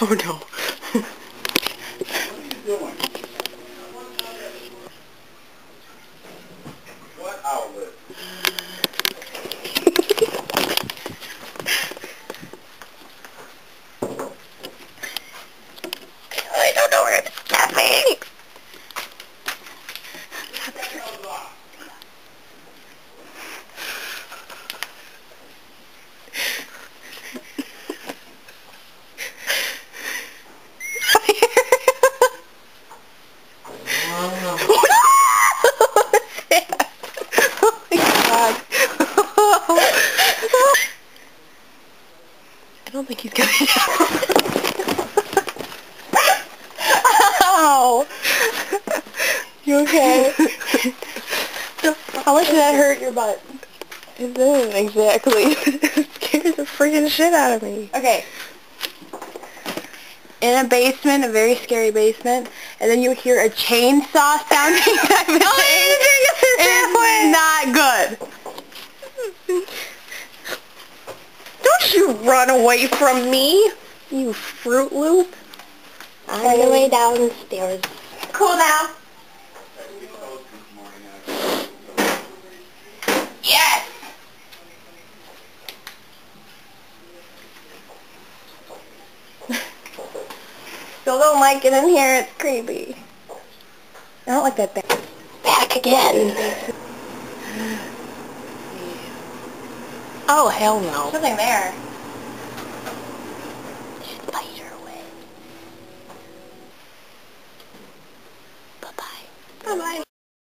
Oh no. What are you doing? What outlet? I don't know where it's happening. I don't think he's coming out. Ow! You okay? How much did that hurt your butt? It didn't exactly. It scared the freaking shit out of me. Okay. In a basement, a very scary basement, and then you hear a chainsaw sounding type of thing. It's not good. Don't you run away from me, you Fruit Loop. On the way downstairs. Cool now. Yes. Still don't like it in here. It's creepy. I don't like that back. Back again. Oh, hell no. There's nothing there.